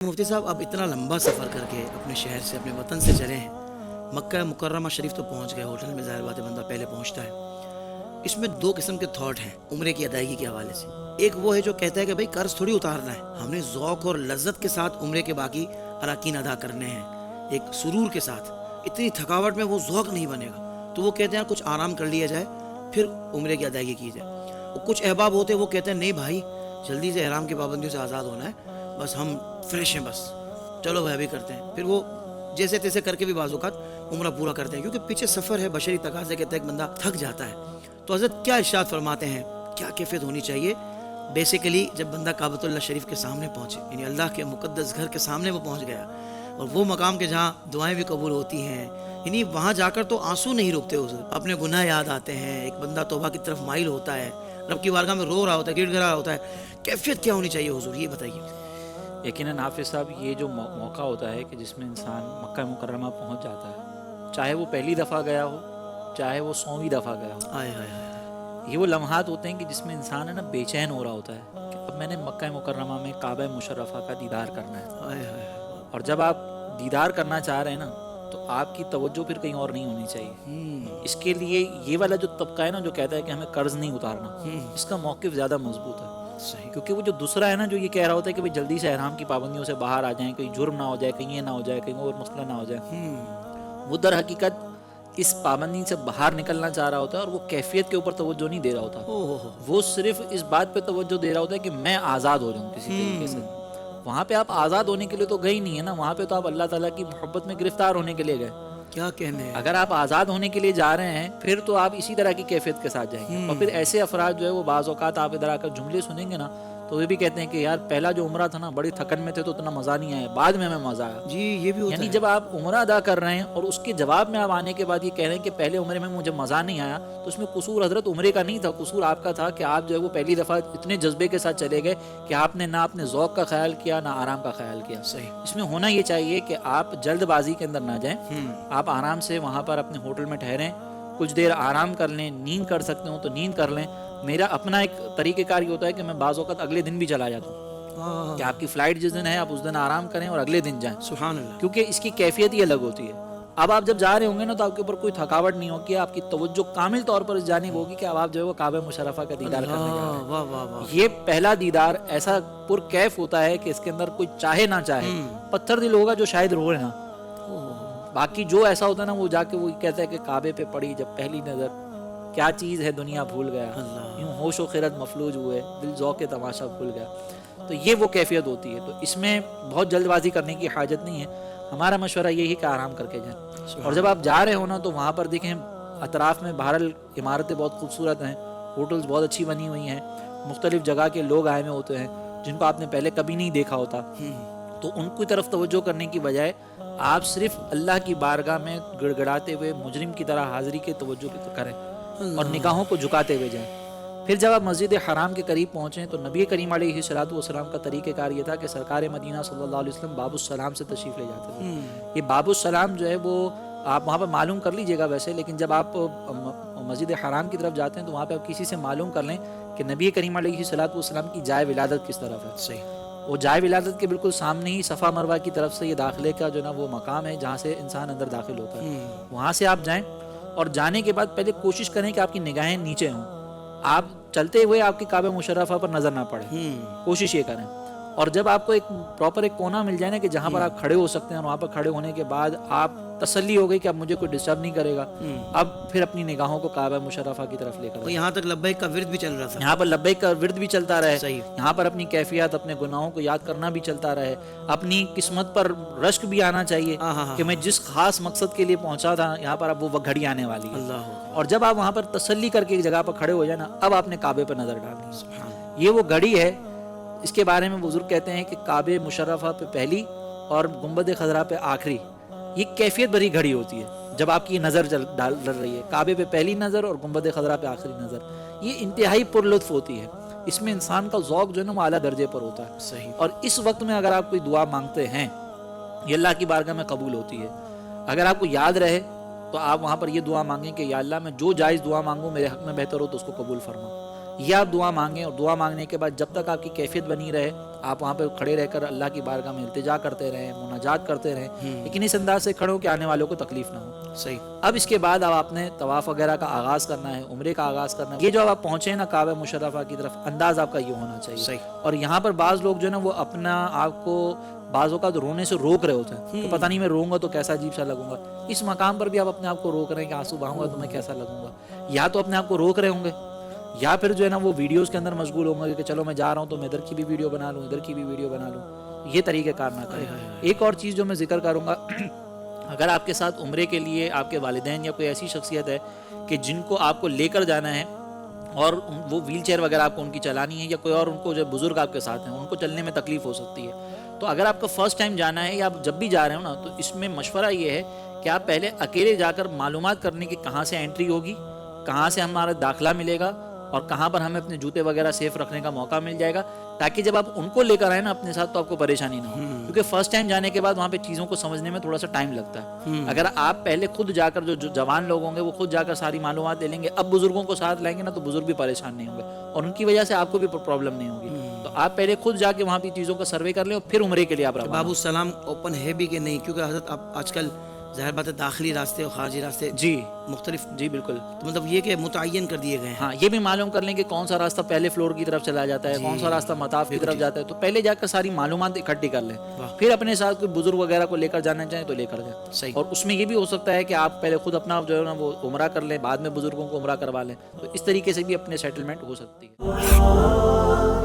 مفتی صاحب اب اتنا لمبا سفر کر کے اپنے شہر سے اپنے وطن سے چلے ہیں، مکہ مکرمہ شریف تو پہنچ گئے، ہوٹل میں ظاہر بات ہے بندہ پہلے پہنچتا ہے۔ اس میں دو قسم کے تھاٹ ہیں عمرے کی ادائیگی کے حوالے سے۔ ایک وہ ہے جو کہتا ہے کہ بھائی قرض تھوڑی اتارنا ہے، ہم نے ذوق اور لذت کے ساتھ عمرے کے باقی اراکین ادا کرنے ہیں، ایک سرور کے ساتھ۔ اتنی تھکاوٹ میں وہ ذوق نہیں بنے گا، تو وہ کہتے ہیں کچھ آرام کر لیا جائے پھر عمرے کی ادائیگی کی جائے۔ اور کچھ احباب ہوتے ہیں وہ کہتے ہیں نہیں بھائی جلدی سے احرام کی پابندیوں سے آزاد ہونا ہے، بس ہم فریش ہیں، بس چلو بھائی ابھی کرتے ہیں۔ پھر وہ جیسے تیسے کر کے بھی بعض اوقات عمرہ پورا کرتے ہیں، کیونکہ پیچھے سفر ہے، بشری تقاضے کے تحت بندہ تھک جاتا ہے۔ تو حضرت کیا ارشاد فرماتے ہیں، کیا کیفیت ہونی چاہیے بیسیکلی جب بندہ کعبۃ اللہ شریف کے سامنے پہنچے، یعنی اللہ کے مقدس گھر کے سامنے وہ پہنچ گیا، اور وہ مقام کے جہاں دعائیں بھی قبول ہوتی ہیں، یعنی وہاں جا کر تو آنسو نہیں رکتے، حضور اپنے گناہ یاد آتے ہیں، ایک بندہ توبہ کی طرف مائل ہوتا ہے، رب کی بارگاہ میں رو رہا ہوتا ہے، گڑ گڑا رہا ہوتا ہے۔ کیفیت کیا ہونی چاہیے حضور، یہ بتائیے۔ یقیناً حافظ صاحب، یہ جو موقع ہوتا ہے کہ جس میں انسان مکہ مکرمہ پہنچ جاتا ہے، چاہے وہ پہلی دفعہ گیا ہو، چاہے وہ 100ویں دفعہ گیا ہو، آئے ہائے ہائے، یہ وہ لمحات ہوتے ہیں کہ جس میں انسان ہے نا بے چین ہو رہا ہوتا ہے کہ اب میں نے مکہ مکرمہ میں کعبہ مشرفہ کا دیدار کرنا ہے۔ آئے ہائے، اور جب آپ دیدار کرنا چاہ رہے ہیں نا، تو آپ کی توجہ پھر کہیں اور نہیں ہونی چاہیے۔ اس کے لیے یہ والا جو طبقہ ہے نا جو کہتا ہے کہ ہمیں قرض نہیں اتارنا، اس کا موقف زیادہ مضبوط ہے۔ صحیح، کیونکہ وہ جو دوسرا ہے نا جو یہ کہہ رہا ہوتا ہے کہ بھائی جلدی سے احرام کی پابندیوں سے باہر آ جائیں، کہیں جرم نہ ہو جائے، کہیں یہ نہ ہو جائے، کہیں اور مسئلہ نہ ہو جائے، وہ در حقیقت اس پابندی سے باہر نکلنا چاہ رہا ہوتا ہے، اور وہ کیفیت کے اوپر توجہ نہیں دے رہا ہوتا، وہ صرف اس بات پہ توجہ دے رہا ہوتا ہے کہ میں آزاد ہو جاؤں کسی طریقے سے۔ وہاں پہ آپ آزاد ہونے کے لیے تو گئے ہی نہیں ہے نا، وہاں پہ تو آپ اللہ تعالیٰ کی محبت میں گرفتار ہونے کے لیے گئے۔ کیا کہنے ہیں۔ اگر آپ آزاد ہونے کے لیے جا رہے ہیں پھر تو آپ اسی طرح کی کیفیت کے ساتھ جائیں گے۔ اور پھر ایسے افراد جو ہے وہ بعض اوقات آپ ادھر آ کر جملے سنیں گے نا تو وہ بھی کہتے ہیں کہ یار پہلا جو عمرہ تھا نا بڑی تھکن میں تھے تو اتنا مزہ نہیں آیا، بعد میں ہمیں مزہ آیا۔ جی یہ بھی ہوتا یعنی ہے۔ جب آپ عمرہ ادا کر رہے ہیں اور اس کے جواب میں آپ آنے کے بعد یہ کہہ رہے ہیں کہ پہلے عمرے میں مجھے مزہ نہیں آیا، تو اس میں قصور حضرت عمرے کا نہیں تھا، قصور آپ کا تھا کہ آپ جو ہے وہ پہلی دفعہ اتنے جذبے کے ساتھ چلے گئے کہ آپ نے نہ اپنے ذوق کا خیال کیا نہ آرام کا خیال کیا۔ صحیح، اس میں ہونا یہ چاہیے کہ آپ جلد بازی کے اندر نہ جائیں، آپ آرام سے وہاں پر اپنے ہوٹل میں ٹھہریں، کچھ دیر آرام کر لیں، نیند کر سکتے ہوں تو نیند کر لیں۔ میرا اپنا ایک طریقہ کار یہ ہوتا ہے کہ میں بعض اوقات اگلے دن بھی چلا جاتا ہوں، کہ آپ کی فلائٹ جس دن ہے آپ اس دن آرام کریں اور اگلے دن جائیں، سبحان اللہ۔ کیونکہ اس کی کیفیت ہی الگ ہوتی ہے۔ اب آپ جب جا رہے ہوں گے نا تو آپ کے اوپر کوئی تھکاوٹ نہیں ہوگی، آپ کی توجہ کامل طور پر اس جانب ہوگی کہ اب آپ جو ہے وہ کعبہ مشرفہ کا دیدار کرنے جا رہے ہیں۔ واہ واہ واہ، یہ پہلا دیدار ایسا پرکیف ہوتا ہے کہ اس کے اندر کوئی چاہے نہ چاہے پتھر دل ہوگا جو شاید روئے نا۔ باقی جو ایسا ہوتا ہے نا وہ جا کے وہ کہتا ہے کہ کعبے پہ پڑی جب پہلی نظر، کیا چیز ہے دنیا بھول گیا، یوں ہوش و خرد مفلوج ہوئے، دل ذوق تماشا بھول گیا۔ تو یہ وہ کیفیت ہوتی ہے۔ تو اس میں بہت جلد بازی کرنے کی حاجت نہیں ہے، ہمارا مشورہ یہی کہ آرام کر کے جائیں۔ اور جب آپ جا رہے ہو نا تو وہاں پر دیکھیں اطراف میں بہرحال عمارتیں بہت خوبصورت ہیں، ہوٹلز بہت اچھی بنی ہوئی ہیں، مختلف جگہ کے لوگ آئے ہوئے ہوتے ہیں جن کو آپ نے پہلے کبھی نہیں دیکھا ہوتا، تو ان کی طرف توجہ کرنے کی بجائے آپ صرف اللہ کی بارگاہ میں گڑ گڑاتے ہوئے مجرم کی طرح حاضری کے توجہ کریں اور نگاہوں کو جھکاتے ہوئے جائیں۔ پھر جب آپ مسجد حرام کے قریب پہنچیں تو نبی کریم علیہ الصلوۃ والسلام کا طریقہ کار یہ تھا کہ سرکار مدینہ صلی اللہ علیہ وسلم باب السلام سے تشریف لے جاتے تھے۔ یہ باب السلام جو ہے وہ آپ وہاں پر معلوم کر لیجئے گا ویسے، لیکن جب آپ مسجد حرام کی طرف جاتے ہیں تو وہاں پہ آپ کسی سے معلوم کر لیں کہ نبی کریم علیہ الصلوۃ والسلام کی جائے ولادت کس طرف ہے۔ صحیح، وہ جائے ولادت کے بالکل سامنے ہی صفا مروہ کی طرف سے یہ داخلے کا جو نا وہ مقام ہے جہاں سے انسان اندر داخل ہوتا ہے، وہاں سے آپ جائیں اور جانے کے بعد پہلے کوشش کریں کہ آپ کی نگاہیں نیچے ہوں، آپ چلتے ہوئے آپ کی کعبہ مشرفہ پر نظر نہ پڑے، کوشش یہ کریں۔ اور جب آپ کو ایک پراپر ایک کونا مل جائے نا کہ جہاں پر آپ کھڑے ہو سکتے ہیں، اور وہاں پر کھڑے ہونے کے بعد آپ تسلی ہو گئی کہ اب مجھے کوئی ڈسٹرب نہیں کرے گا، اب پھر اپنی نگاہوں کو کعبہ مشرفہ کی طرف لے کر اور یہاں تک لبیک کا ورد بھی چل رہا تھا، یہاں پر لبیک کا ورد بھی چلتا رہے، صحیح، یہاں پر اپنی کیفیت اپنے گناہوں کو یاد کرنا بھی چلتا رہے، اپنی قسمت پر رشک بھی آنا چاہیے کہ میں جس خاص مقصد کے لیے پہنچا تھا یہاں پر اب وہ گھڑی آنے والی ہے۔ اللہ، اور جب آپ وہاں پر تسلی کر کے ایک جگہ پر کھڑے ہو جائیں نا، اب آپ نے کعبے پر نظر ڈالنی ہے۔ یہ وہ گھڑی ہے، اس کے بارے میں بزرگ کہتے ہیں کہ کعبہ مشرفہ پہ پہلی اور گنبد خضرا پہ آخری، یہ کیفیت بھری گھڑی ہوتی ہے جب آپ کی نظر ڈال رہی ہے، کعبے پہ پہلی نظر اور گنبد خضرا پہ آخری نظر، یہ انتہائی پر لطف ہوتی ہے۔ اس میں انسان کا ذوق جو ہے نا وہ اعلیٰ درجے پر ہوتا ہے۔ صحیح، اور اس وقت میں اگر آپ کوئی دعا مانگتے ہیں یہ اللہ کی بارگاہ میں قبول ہوتی ہے۔ اگر آپ کو یاد رہے تو آپ وہاں پر یہ دعا مانگیں کہ یا اللہ میں جو جائز دعا مانگوں میرے حق میں بہتر ہو تو اس کو قبول فرما، یہ آپ دعا مانگیں, اور دعا مانگنے کے بعد جب تک آپ کی کیفیت بنی رہے آپ وہاں پہ کھڑے رہ کر اللہ کی بارگاہ میں التجا کرتے رہیں, مناجات کرتے رہیں, لیکن اس انداز سے کھڑے ہو کہ آنے والوں کو تکلیف نہ ہو. صحیح. اب اس کے بعد اب آپ نے طواف وغیرہ کا آغاز کرنا ہے, عمرے کا آغاز کرنا ہے. یہ جو آپ پہنچے نا کعبہ مشرفہ کی طرف, انداز آپ کا یہ ہونا چاہیے. صحیح. اور یہاں پر بعض لوگ جو ہے نا وہ اپنا آپ کو بعض اوقات رونے سے روک رہے ہوتے ہیں, تو پتہ نہیں میں روؤں گا تو کیسا عجیب سا لگوں گا. اس مقام پر بھی آپ اپنے آپ کو روک رہے ہیں کہ آنسو بہاؤں گا تو میں کیسا لگوں گا. یا تو اپنے آپ کو روک رہے ہوں گے, یا پھر جو ہے نا وہ ویڈیوز کے اندر مشغول ہوں گے کہ چلو میں جا رہا ہوں تو میں ادھر کی بھی ویڈیو بنا لوں, ادھر کی بھی ویڈیو بنا لوں. یہ طریقہ کار نہ کریں. ایک اور چیز جو میں ذکر کروں گا, اگر آپ کے ساتھ عمرے کے لیے آپ کے والدین یا کوئی ایسی شخصیت ہے کہ جن کو آپ کو لے کر جانا ہے اور وہ ویل چیئر وغیرہ آپ کو ان کی چلانی ہے, یا کوئی اور ان کو جو بزرگ آپ کے ساتھ ہیں ان کو چلنے میں تکلیف ہو سکتی ہے, تو اگر آپ کا فرسٹ ٹائم جانا ہے یا آپ جب بھی جا رہے ہو نا, تو اس میں مشورہ یہ ہے کہ آپ پہلے اکیلے جا کر معلومات کرنے کی کہاں سے انٹری ہوگی, کہاں سے ہمارا داخلہ ملے گا, اور کہاں پر ہمیں اپنے جوتے وغیرہ سیف رکھنے کا موقع مل جائے گا, تاکہ جب آپ ان کو لے کر آئیں نا اپنے ساتھ تو آپ کو پریشانی نہ ہو. کیونکہ فرسٹ ٹائم جانے کے بعد وہاں پہ چیزوں کو سمجھنے میں تھوڑا سا ٹائم لگتا ہے. اگر آپ پہلے خود جا کر جو جوان لوگ ہوں گے وہ خود جا کر ساری معلومات لے لیں گے, اب بزرگوں کو ساتھ لائیں گے نا تو بزرگ بھی پریشان نہیں ہوں گے, اور ان کی وجہ سے آپ کو بھی پرابلم نہیں ہوگی. تو آپ پہلے خود جا کے وہاں پہ چیزوں کا سروے کر لیں اور پھر عمرے کے لیے آپ روانہ. باب السلام اوپن ہے بھی کہ نہیں, کیونکہ حضرت آپ آج کل ظاہر بات ہے داخلی راستے اور خارجی راستے جی مختلف, جی بالکل, تو مطلب یہ کہ متعین کر دیے گئے ہیں. ہاں یہ بھی معلوم کر لیں کہ کون سا راستہ پہلے فلور کی طرف چلا جاتا ہے, کون سا راستہ مطاف کی طرف جاتا ہے, تو پہلے جا کر ساری معلومات اکٹھی کر لیں, پھر اپنے ساتھ کوئی بزرگ وغیرہ کو لے کر جانا چاہیں تو لے کر جائیں. صحیح. اور اس میں یہ بھی ہو سکتا ہے کہ آپ پہلے خود اپنا جو ہے نا وہ عمرہ کر لیں, بعد میں بزرگوں کو عمرہ کروا لیں, تو اس طریقے سے بھی اپنے سیٹلمنٹ ہو سکتی ہے.